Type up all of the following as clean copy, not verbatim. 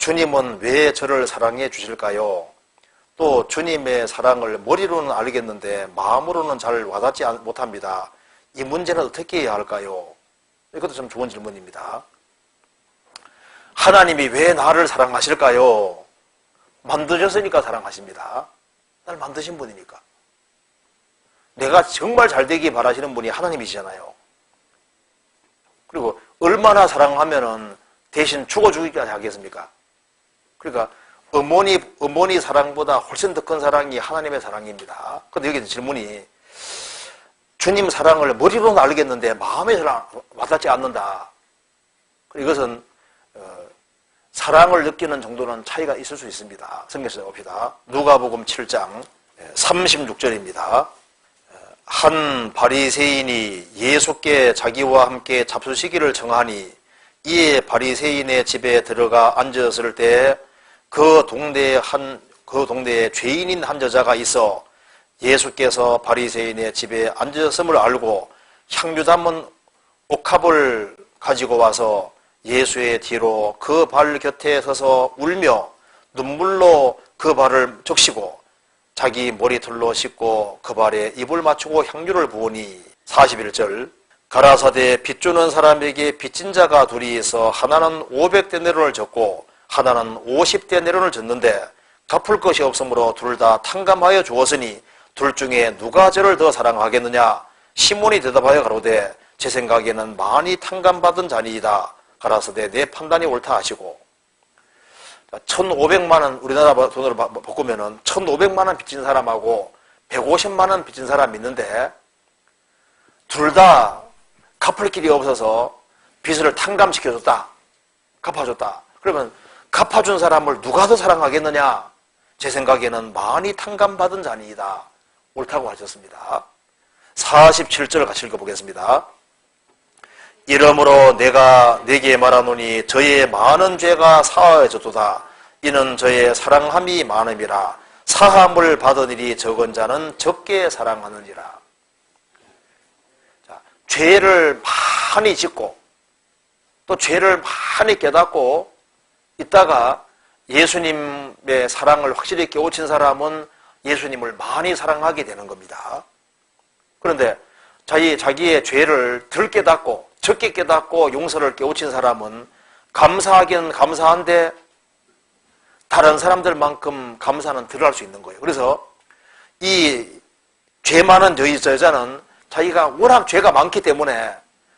주님은 왜 저를 사랑해 주실까요? 또 주님의 사랑을 머리로는 알겠는데 마음으로는 잘 와닿지 못합니다. 이 문제는 어떻게 해야 할까요? 이것도 좀 좋은 질문입니다. 하나님이 왜 나를 사랑하실까요? 만드셨으니까 사랑하십니다. 날 만드신 분이니까. 내가 정말 잘 되기 바라시는 분이 하나님이시잖아요. 그리고 얼마나 사랑하면은 대신 죽어주기까지 하겠습니까? 그러니까 어머니 사랑보다 훨씬 더 큰 사랑이 하나님의 사랑입니다. 그런데 여기 질문이 주님 사랑을 머리로는 알겠는데 마음에 와닿지 않는다. 이것은 사랑을 느끼는 정도는 차이가 있을 수 있습니다. 성경에서 봅시다. 누가복음 7장 36절입니다. 한 바리새인이 예수께 자기와 함께 잡수시기를 청하니 이에 바리새인의 집에 들어가 앉았을 때 그 동네에 죄인인 한 여자가 있어 예수께서 바리새인의 집에 앉았음을 알고 향유 담은 옥합을 가지고 와서 예수의 뒤로 그 발 곁에 서서 울며 눈물로 그 발을 적시고 자기 머리털로 씻고 그 발에 입을 맞추고 향유를 부으니 41절 가라사대 빚주는 사람에게 빚진 자가 둘이 있어 하나는 500데나리온을 졌고 하나는 50데나리온을 졌는데 갚을 것이 없으므로 둘 다 탕감하여 주었으니 둘 중에 누가 저를 더 사랑하겠느냐? 시몬이 대답하여 가로되 제 생각에는 많이 탕감받은 자니이다. 가라사대 내 판단이 옳다 하시고 1,500만 원 우리나라 돈으로 바꾸면은 1,500만 원 빚진 사람하고 150만 원 빚진 사람이 있는데 둘 다 갚을 길이 없어서 빚을 탕감시켜줬다. 갚아줬다. 그러면 갚아준 사람을 누가 더 사랑하겠느냐? 제 생각에는 많이 탕감받은 자니이다. 옳다고 하셨습니다. 47절 같이 읽어보겠습니다. 이러므로 내가 네게 말하노니 저의 많은 죄가 사하여졌도다. 이는 저의 사랑함이 많음이라. 사함을 받은 일이 적은 자는 적게 사랑하느니라. 자, 죄를 많이 짓고 또 죄를 많이 깨닫고 있다가 예수님의 사랑을 확실히 깨우친 사람은 예수님을 많이 사랑하게 되는 겁니다. 그런데 자기의 죄를 덜 깨닫고 적게 깨닫고 용서를 깨우친 사람은 감사하기는 감사한데 다른 사람들만큼 감사는 덜 할 수 있는 거예요. 그래서 이 죄 많은 여자는 자기가 워낙 죄가 많기 때문에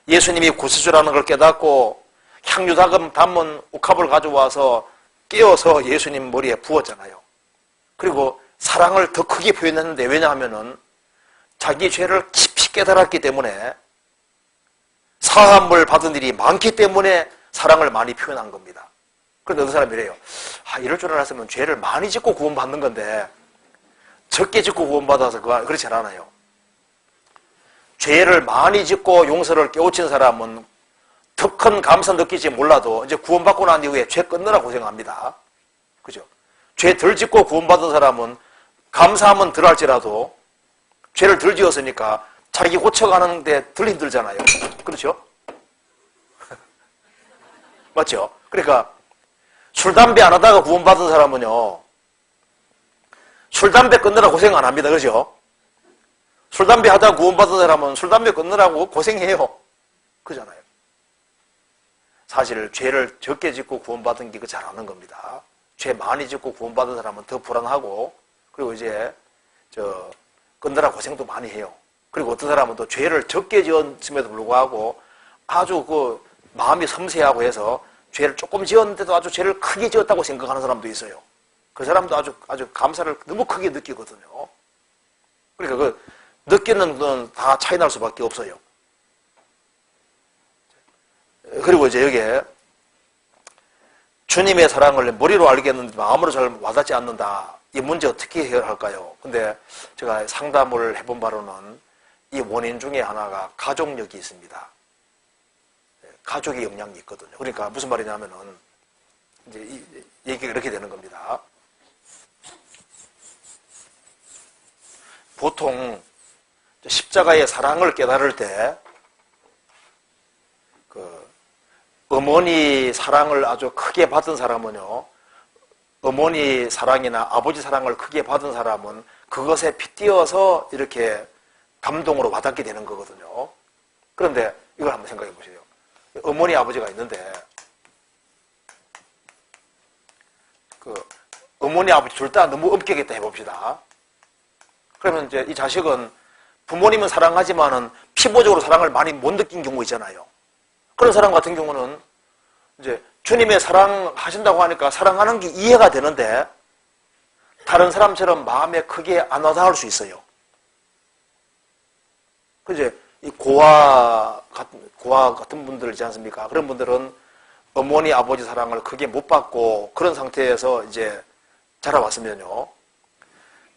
예수님이 구세주라는 걸 깨닫고 향유 담은 옥합을 가져와서 깨어서 예수님 머리에 부었잖아요. 그리고 사랑을 더 크게 표현했는데 왜냐하면은 자기 죄를 깊이 깨달았기 때문에 사함을 받은 일이 많기 때문에 사랑을 많이 표현한 겁니다. 그런데 어떤 사람이 이래요. 이럴 줄 알았으면 죄를 많이 짓고 구원받는 건데 적게 짓고 구원받아서 그렇지 않아요. 죄를 많이 짓고 용서를 깨우친 사람은 더 큰 감사 느끼지 몰라도 이제 구원받고 난 이후에 죄 끊느라 고생합니다. 그죠? 죄 덜 짓고 구원받은 사람은 감사하면 덜 할지라도 죄를 덜 지었으니까 자기 고쳐가는데 덜 힘들잖아요. 그렇죠? 맞죠? 그러니까 술, 담배 안 하다가 구원받은 사람은요. 술, 담배 끊느라 고생 안 합니다. 그죠? 술, 담배 하다가 구원받은 사람은 술, 담배 끊느라고 고생해요. 그잖아요. 사실 죄를 적게 짓고 구원받은 게 잘하는 겁니다. 죄 많이 짓고 구원받은 사람은 더 불안하고 그리고 이제 끊느라 고생도 많이 해요. 그리고 어떤 사람은 또 죄를 적게 지었음에도 불구하고 아주 마음이 섬세하고 해서 죄를 조금 지었는데도 아주 죄를 크게 지었다고 생각하는 사람도 있어요. 그 사람도 아주 감사를 너무 크게 느끼거든요. 그러니까 느끼는 건 다 차이 날 수밖에 없어요. 그리고 이제 여기에 주님의 사랑을 머리로 알겠는데 마음으로 잘 와닿지 않는다. 이 문제 어떻게 해결할까요? 근데 제가 상담을 해본 바로는 이 원인 중에 하나가 가족력이 있습니다. 가족의 영향이 있거든요. 그러니까 무슨 말이냐면은 이제 얘기가 이렇게 되는 겁니다. 보통 십자가의 사랑을 깨달을 때 어머니 사랑을 아주 크게 받은 사람은요, 어머니 사랑이나 아버지 사랑을 크게 받은 사람은 그것에 빗대어서 이렇게 감동으로 와닿게 되는 거거든요. 그런데 이걸 한번 생각해 보세요. 어머니 아버지가 있는데 그 어머니 아버지 둘 다 너무 엄격했다 해봅시다. 그러면 이제 이 자식은 부모님은 사랑하지만은 피부적으로 사랑을 많이 못 느낀 경우 있잖아요. 그런 사람 같은 경우는 이제 주님의 사랑하신다고 하니까 사랑하는 게 이해가 되는데 다른 사람처럼 마음에 크게 안 와닿을 수 있어요. 그 이제 이 고아 같은 분들 있지 않습니까? 그런 분들은 어머니 아버지 사랑을 크게 못 받고 그런 상태에서 이제 자라왔으면요.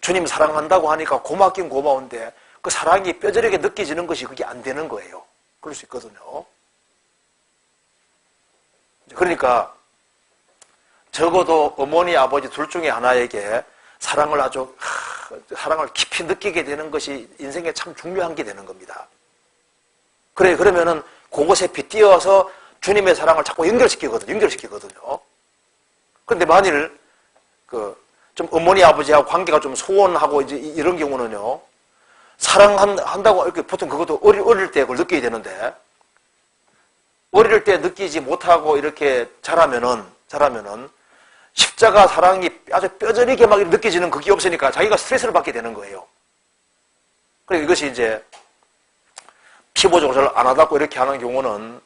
주님 사랑한다고 하니까 고맙긴 고마운데 그 사랑이 뼈저리게 느껴지는 것이 그게 안 되는 거예요. 그럴 수 있거든요. 그러니까 적어도 어머니 아버지 둘 중에 하나에게 사랑을 사랑을 깊이 느끼게 되는 것이 인생에 참 중요한 게 되는 겁니다. 그러면은 그것에 빗대어서 주님의 사랑을 자꾸 연결시키거든요. 그런데 만일 좀 어머니 아버지하고 관계가 좀 소원하고 이제 이런 경우는요. 사랑한다고 이렇게 보통 그것도 어릴 때 그걸 느끼게 되는데 어릴 때 느끼지 못하고 이렇게 자라면은 십자가 사랑이 아주 뼈저리게 막 느껴지는 그게 없으니까 자기가 스트레스를 받게 되는 거예요. 그래서 이것이 이제 피부적으로 잘 안 와닿고 이렇게 하는 경우는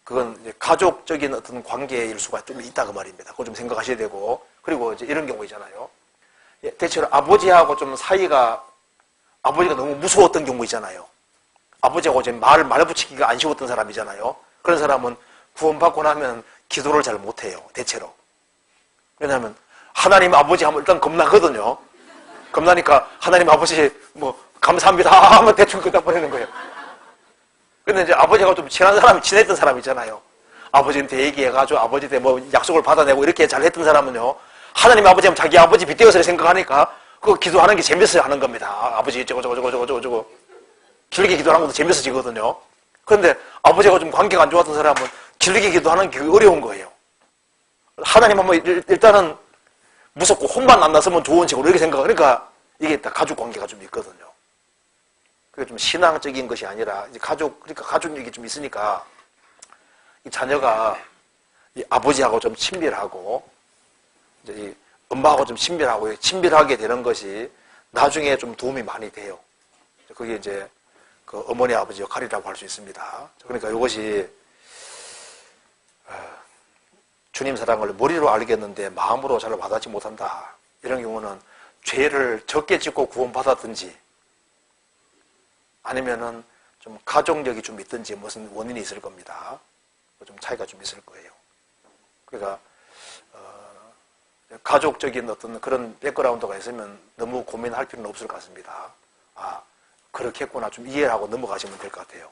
그건 이제 가족적인 어떤 관계일 수가 좀 있다 그 말입니다. 그거 좀 생각하셔야 되고 그리고 이제 이런 경우 있잖아요. 대체로 아버지하고 좀 사이가 아버지가 너무 무서웠던 경우 있잖아요. 아버지하고 이제 말 붙이기가 안 쉬웠던 사람이잖아요. 그런 사람은 구원받고 나면 기도를 잘 못해요. 대체로. 왜냐하면 하나님 아버지 하면 일단 겁나거든요. 겁나니까 하나님 아버지 뭐 감사합니다 하면 대충 끝나버리는 거예요. 근데 이제 아버지가 좀 친했던 사람 있잖아요. 아버지한테 얘기해가지고 아버지한테 뭐 약속을 받아내고 이렇게 잘했던 사람은요. 하나님 아버지 하면 자기 아버지 빗대어서 생각하니까 그거 기도하는 게 재밌어야 하는 겁니다. 아버지 저거 길게 기도하는 것도 재밌어지거든요. 그런데 아버지가 좀 관계가 안 좋았던 사람은 길게 기도하는 게 어려운 거예요. 하나님 하면 일단은 무섭고 혼만 안 났으면 좋은 식으로 이렇게 생각하니까 이게 다 가족 관계가 좀 있거든요. 그게 좀 신앙적인 것이 아니라 이제 그러니까 가족력이 좀 있으니까 이 자녀가 이 아버지하고 좀 친밀하고 이제 이 엄마하고 좀 친밀하게 되는 것이 나중에 좀 도움이 많이 돼요. 그게 이제 그 어머니 아버지 역할이라고 할 수 있습니다. 그러니까 이것이 주님 사랑을 머리로 알겠는데 마음으로 잘 와닿지 못한다. 이런 경우는 죄를 적게 짓고 구원받았든지 아니면은 좀 가족력이 좀 있든지 무슨 원인이 있을 겁니다. 좀 차이가 좀 있을 거예요. 그러니까 가족적인 어떤 그런 백그라운드가 있으면 너무 고민할 필요는 없을 것 같습니다. 그렇겠구나 좀 이해를 하고 넘어가시면 될 것 같아요.